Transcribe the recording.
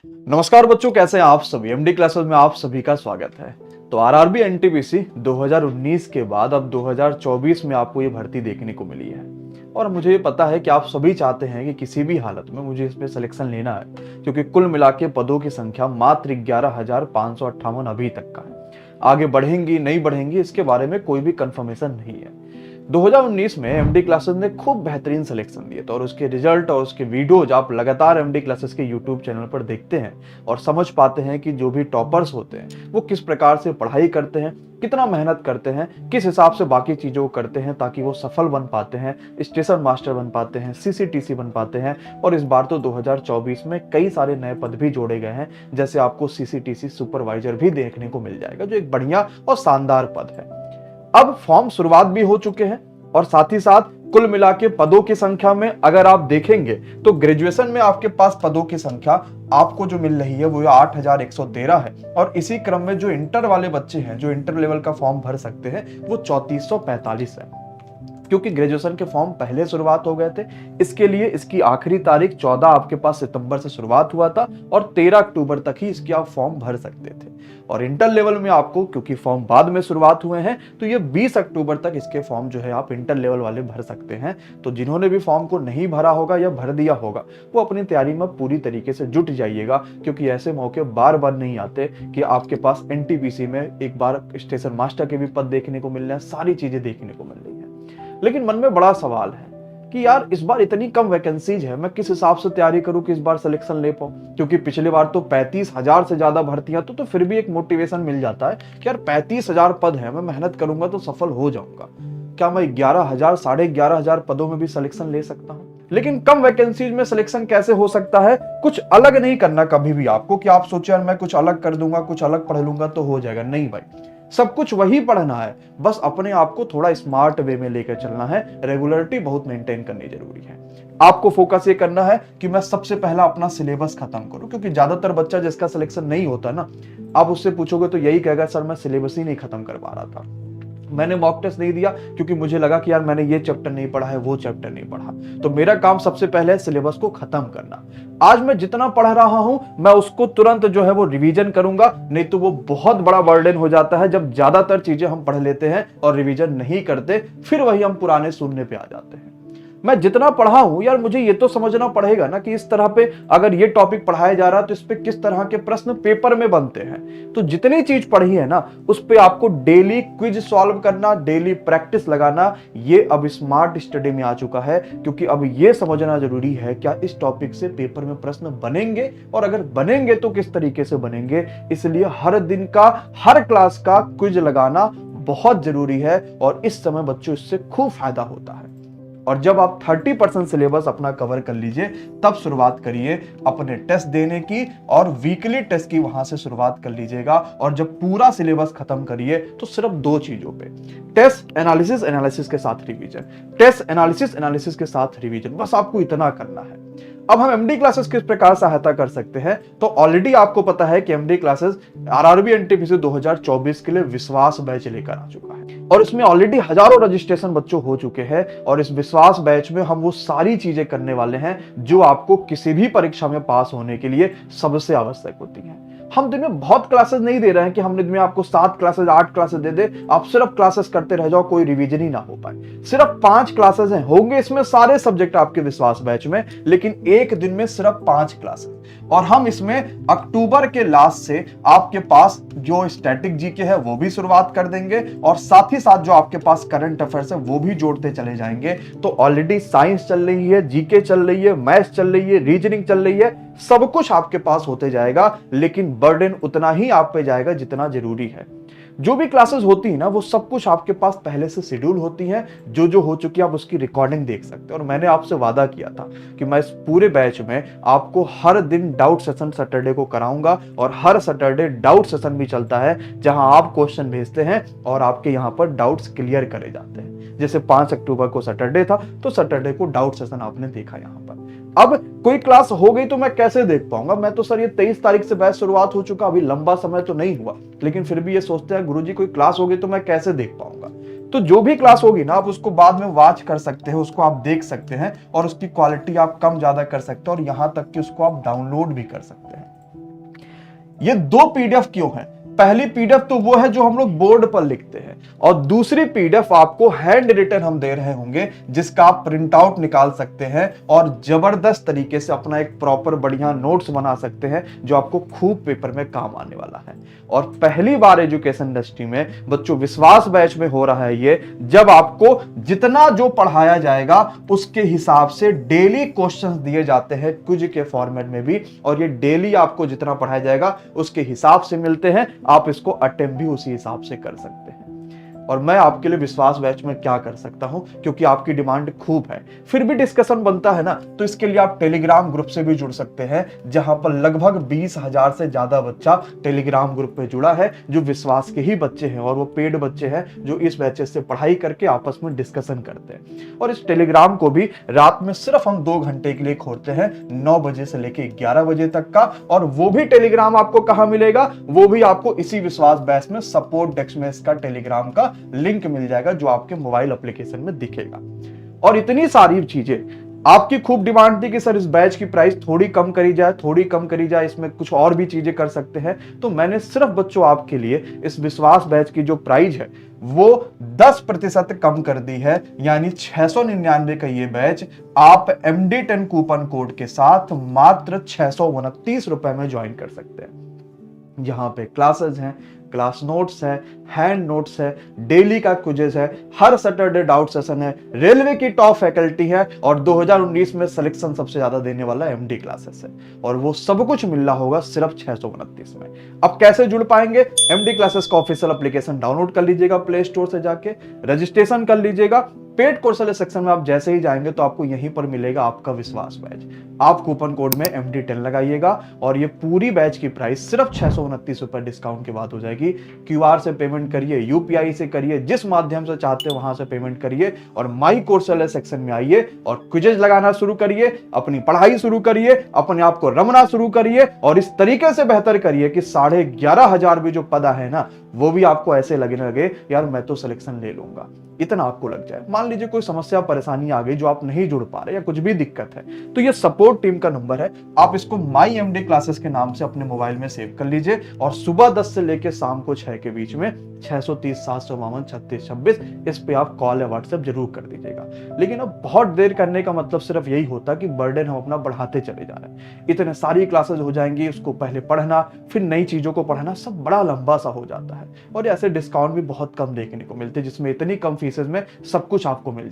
नमस्कार बच्चों, कैसे हैं आप सभी। एमडी क्लासेस में आप सभी का स्वागत है। तो आरआरबी एनटीपीसी 2019 के बाद अब 2024 में आपको ये भर्ती देखने को मिली है और मुझे ये पता है कि आप सभी चाहते हैं कि किसी भी हालत में मुझे इसमें सिलेक्शन लेना है, क्योंकि कुल मिला के पदों की संख्या मात्र 11,558 अभी तक का है। आगे बढ़ेंगी नहीं बढ़ेंगी इसके बारे में कोई भी कंफर्मेशन नहीं है। 2019 में एमडी क्लासेस ने खूब बेहतरीन सिलेक्शन दिए थे और उसके रिजल्ट और उसके वीडियोज आप लगातार एमडी क्लासेस के यूट्यूब चैनल पर देखते हैं और समझ पाते हैं कि जो भी टॉपर्स होते हैं वो किस प्रकार से पढ़ाई करते हैं, कितना मेहनत करते हैं, किस हिसाब से बाकी चीजों को करते हैं ताकि वो सफल बन पाते हैं, स्टेशन मास्टर बन पाते हैं, सीसीटीसी बन पाते हैं। और इस बार तो 2024 में कई सारे नए पद भी जोड़े गए हैं, जैसे आपको सीसीटीसी सुपरवाइजर भी देखने को मिल जाएगा, जो एक बढ़िया और शानदार पद है। अब फॉर्म शुरुआत भी हो चुके हैं और साथ ही साथ कुल मिला के पदों की संख्या में अगर आप देखेंगे तो ग्रेजुएशन में आपके पास पदों की संख्या आपको जो मिल रही है वो 8,113 है और इसी क्रम में जो इंटर वाले बच्चे हैं जो इंटर लेवल का फॉर्म भर सकते हैं वो 3445 है, क्योंकि ग्रेजुएशन के फॉर्म पहले शुरुआत हो गए थे। इसके लिए इसकी आखिरी तारीख 14 आपके पास सितंबर से शुरुआत हुआ था और 13 अक्टूबर तक ही इसकी आप फॉर्म भर सकते थे। और इंटर लेवल में आपको, क्योंकि फॉर्म बाद में शुरुआत हुए हैं, तो ये 20 अक्टूबर तक इसके फॉर्म जो है आप इंटर लेवल वाले भर सकते हैं। तो जिन्होंने भी फॉर्म को नहीं भरा होगा या भर दिया होगा वो अपनी तैयारी में पूरी तरीके से जुट जाइएगा, क्योंकि ऐसे मौके बार बार नहीं आते कि आपके पास एनटीपीसी में एक बार स्टेशन मास्टर के भी पद देखने को मिल रहे हैं, सारी चीजें देखने को मिल रही है। लेकिन मन में बड़ा सवाल है कि यार इस बार इतनी कम वैकेंसीज है, मैं किस हिसाब से तैयारी करूं कि इस बार सिलेक्शन ले पाऊं, क्योंकि पिछली बार तो 35,000 से ज्यादा भर्तियां तो फिर भी एक मोटिवेशन मिल जाता है कि यार 35,000 पद है, मैं मेहनत करूंगा तो सफल हो जाऊंगा। क्या मैं 11,000 11,500 पदों में भी सिलेक्शन ले सकता हूं? लेकिन कम वैकेंसीज में सिलेक्शन कैसे हो सकता है? कुछ अलग नहीं करना कभी भी आपको कि आप सोचे यार मैं कुछ अलग कर दूंगा, कुछ अलग पढ़ लूंगा तो हो जाएगा। नहीं भाई, सब कुछ वही पढ़ना है, बस अपने आप को थोड़ा स्मार्ट वे में लेकर चलना है। रेगुलरिटी बहुत मेंटेन करनी जरूरी है। आपको फोकस ये करना है कि मैं सबसे पहला अपना सिलेबस खत्म करूं, क्योंकि ज्यादातर बच्चा जिसका सिलेक्शन नहीं होता ना, आप उससे पूछोगे तो यही कहेगा सर मैं सिलेबस ही नहीं खत्म कर पा रहा था, मैंने मॉक टेस्ट नहीं दिया क्योंकि मुझे लगा कि यार मैंने ये चैप्टर नहीं पढ़ा है, वो चैप्टर नहीं पढ़ा। तो मेरा काम सबसे पहले है सिलेबस को खत्म करना। आज मैं जितना पढ़ रहा हूं मैं उसको तुरंत जो है वो रिवीजन करूंगा, नहीं तो वो बहुत बड़ा बर्डन हो जाता है जब ज्यादातर चीजें हम पढ़ लेते हैं और रिवीजन नहीं करते, फिर वही हम पुराने शून्य पे आ जाते हैं। मैं जितना पढ़ा हूं यार मुझे ये तो समझना पड़ेगा ना कि इस तरह पे अगर ये टॉपिक पढ़ाया जा रहा है तो इस पे किस तरह के प्रश्न पेपर में बनते हैं। तो जितनी चीज पढ़ी है ना उस पे आपको डेली क्विज सॉल्व करना, डेली प्रैक्टिस लगाना, ये अब स्मार्ट स्टडी में आ चुका है, क्योंकि अब ये समझना जरूरी है क्या इस टॉपिक से पेपर में प्रश्न बनेंगे और अगर बनेंगे तो किस तरीके से बनेंगे। इसलिए हर दिन का, हर क्लास का क्विज लगाना बहुत जरूरी है और इस समय बच्चों इससे खूब फायदा होता है। और जब आप 30% सिलेबस अपना कवर कर लीजिए तब शुरुआत करिए अपने टेस्ट देने की और वीकली टेस्ट की वहां से शुरुआत कर लीजिएगा। और जब पूरा सिलेबस खत्म करिए तो सिर्फ 2 चीजों पे, टेस्ट एनालिसिस, एनालिसिस के साथ रिवीजन, टेस्ट एनालिसिस, एनालिसिस के साथ रिवीजन, बस आपको इतना करना है। अब हम एमडी क्लासेस किस प्रकार सहायता कर सकते हैं, तो ऑलरेडी आपको पता है कि एमडी क्लासेस आरआरबी एनटीपीसी 2024 के लिए विश्वास बैच लेकर आ चुका है और इसमें ऑलरेडी हजारों रजिस्ट्रेशन बच्चों हो चुके हैं। और इस विश्वास बैच में हम वो सारी चीजें करने वाले हैं जो आपको किसी भी परीक्षा में पास होने के लिए सबसे आवश्यक होती है। हम दिन में बहुत क्लासेस नहीं दे रहे हैं कि हम दिन में आपको 7 क्लासेस 8 क्लासेस दे दे, आप सिर्फ क्लासेस करते रह जाओ, कोई रिवीजन ही ना हो पाए। सिर्फ 5 क्लासेस हैं, होंगे इसमें सारे सब्जेक्ट आपके विश्वास बैच में, लेकिन एक दिन में सिर्फ 5 क्लासेस। और हम इसमें अक्टूबर के लास्ट से आपके पास जो स्टैटिक जीके है वो भी शुरुआत कर देंगे और साथ ही साथ जो आपके पास करंट अफेयर्स है वो भी जोड़ते चले जाएंगे। तो ऑलरेडी साइंस चल रही है, जीके चल रही है, मैथ्स चल रही है, रीजनिंग चल रही है, सब कुछ आपके पास होते जाएगा, लेकिन बर्डन उतना ही आप पे जाएगा जितना जरूरी है। जो भी क्लासेस होती है ना वो सब कुछ आपके पास पहले से शेड्यूल होती है, जो हो चुकी है आप उसकी रिकॉर्डिंग देख सकते हैं। और मैंने आपसे वादा किया था कि मैं इस पूरे बैच में आपको हर दिन डाउट सेशन सैटरडे को कराऊंगा और हर सैटरडे डाउट सेशन भी चलता है जहां आप क्वेश्चन भेजते हैं और आपके यहां पर डाउट्स क्लियर करे जाते हैं। जैसे 5 अक्टूबर को सैटरडे था तो सैटरडे को डाउट सेशन आपने देखा यहां पर। अब कोई क्लास हो गई तो मैं कैसे देख पाऊंगा? मैं तो सर ये 23 तारीख से बैच शुरुआत हो चुका, अभी लंबा समय तो नहीं हुआ, लेकिन फिर भी ये सोचते हैं गुरुजी कोई क्लास होगी तो मैं कैसे देख पाऊंगा? तो जो भी क्लास होगी ना आप उसको बाद में वॉच कर सकते हैं, उसको आप देख सकते हैं और उसकी क्वालिटी आप कम ज्यादा कर सकते हैं और यहां तक कि उसको आप डाउनलोड भी कर सकते हैं। ये दो पीडीएफ क्यों है? पहली पीडीएफ तो वो है जो हम लोग बोर्ड पर लिखते हैं, और दूसरी पीडीएफ आपको हैंड रिटन हम दे रहे होंगे, जिसका आप प्रिंट आउट निकाल सकते हैं और जबरदस्त तरीके से अपना एक प्रॉपर बढ़िया नोट्स बना सकते हैं, जो आपको खूब पेपर में काम आने वाला है। और पहली बार एजुकेशन इंडस्ट्री में बच्चों विश्वास बैच में हो रहा है ये, जब आपको जितना जो पढ़ाया जाएगा उसके हिसाब से डेली क्वेश्चंस दिए जाते हैं क्विज के फॉर्मेट में भी, और ये डेली आपको जितना पढ़ाया जाएगा उसके हिसाब से मिलते हैं। आप इसको अटेम्प्ट भी उसी हिसाब से कर सकते हैं। और मैं आपके लिए विश्वास बैच में क्या कर सकता हूं, क्योंकि आपकी डिमांड खूब है, फिर भी डिस्कशन बनता है ना, तो इसके लिए आप टेलीग्राम ग्रुप से भी जुड़ सकते हैं, जहां पर लगभग 20,000 से ज्यादा बच्चा टेलीग्राम ग्रुप पे जुड़ा है, जो विश्वास के ही बच्चे हैं, और वो पेड बच्चे हैं जो इस बैचेस से पढ़ाई करके आपस में डिस्कशन करते हैं। और इस टेलीग्राम को भी रात में सिर्फ हम 2 घंटे के लिए खोलते हैं, 9 बजे से लेकर 11 बजे तक का। और वो भी टेलीग्राम आपको कहां मिलेगा? वो भी आपको इसी विश्वास बैच में सपोर्ट डेस्क में इसका टेलीग्राम का लिंक मिल जाएगा, जो आपके मोबाइल एप्लीकेशन में दिखेगा। और इतनी सारी चीजें, आपकी खूब डिमांड थी कि सर इस बैच की प्राइस थोड़ी कम करी जाए, इसमें कुछ और भी चीजें कर सकते हैं, तो मैंने सिर्फ बच्चों आपके लिए इस विश्वास बैच की जो प्राइस है वो 10% कम कर दी है, यानी 699 का ये बैच आप MD10 कूपन कोड के साथ मात्र 629 रुपए में ज्वाइन कर सकते हैं। यहाँ पे क्लासेस हैं, क्लास नोट्स है, हैंड नोट्स है, डेली का क्विज़ है, हर सैटरडे डाउट सेशन है, रेलवे की टॉप फैकल्टी है, और 2019 में सिलेक्शन सबसे ज्यादा देने वाला MD क्लासेस है। और वो सब कुछ मिल रहा होगा सिर्फ 629 में। अब कैसे जुड़ पाएंगे? MD क्लासेस का ऑफिशियल एप्लीकेशन डाउनलोड कर लीजिएगा प्ले स्टोर से जाके, रजिस्ट्रेशन कर लीजिएगा। पेड कोर्स वाले सेक्शन में आप जैसे ही जाएंगे तो आपको यहीं पर मिलेगा आपका विश्वास बैच। आप कूपन कोड में MD10 लगाइएगा, और ये पूरी बैच की प्राइस सिर्फ 629 रुपए डिस्काउंट के बाद हो जाएगी। QR से पेमेंट करिए, UPI से करिए, जिस माध्यम से चाहते हैं वहां से पेमेंट करिए, और माई कोर्स वाले सेक्शन में आइए और क्विजेज लगाना शुरू करिए, अपनी पढ़ाई शुरू करिए, अपने आप को रमना शुरू करिए, और इस तरीके से बेहतर करिए कि 11,500 भी जो पद है ना, वो भी आपको ऐसे लगने लगे यार मैं तो सिलेक्शन ले लूंगा, इतना आपको लग जाए। मान लीजिए कोई समस्या परेशानी आ गई जो आप नहीं जुड़ पा रहे, या कुछ भी दिक्कत है, तो ये सपोर्ट टीम का नंबर है, आप इसको माई MD क्लासेस के नाम से अपने मोबाइल में सेव कर लीजिए, और सुबह 10 से लेकर शाम को 6 के बीच में 630 752 36 26 इस पे आप कॉल या व्हाट्सएप जरूर कर दीजिएगा। लेकिन अब बहुत देर करने का मतलब सिर्फ यही होता कि बर्डन हम अपना बढ़ाते चले जा रहे हैं, इतने सारी क्लासेस हो जाएंगी, उसको पहले पढ़ना, फिर नई चीजों को पढ़ना, सब बड़ा लंबा सा हो जाता है। और ऐसे डिस्काउंट भी बहुत कम देखने को मिलते हैं, जिसमें इतनी कम फीसेस में सब कुछ आपको मिल जाए।